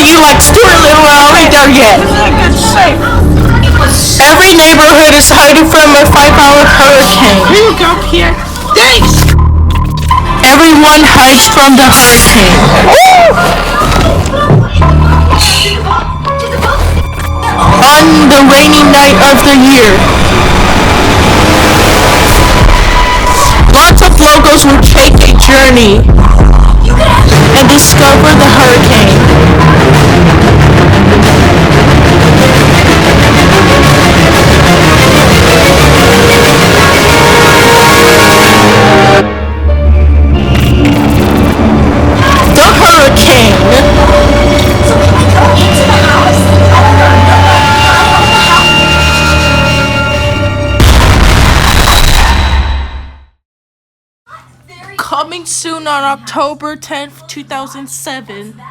you like Stuart Little? We're already there yet. Every neighborhood is hiding from a 5-hour hurricane. Here you go, Pierre. Thanks. Everyone hides from the hurricane. On the rainy night of the year, lots of locals will take a journey and discover the hurricane. The hurricane. Coming soon on October 10th, 2007.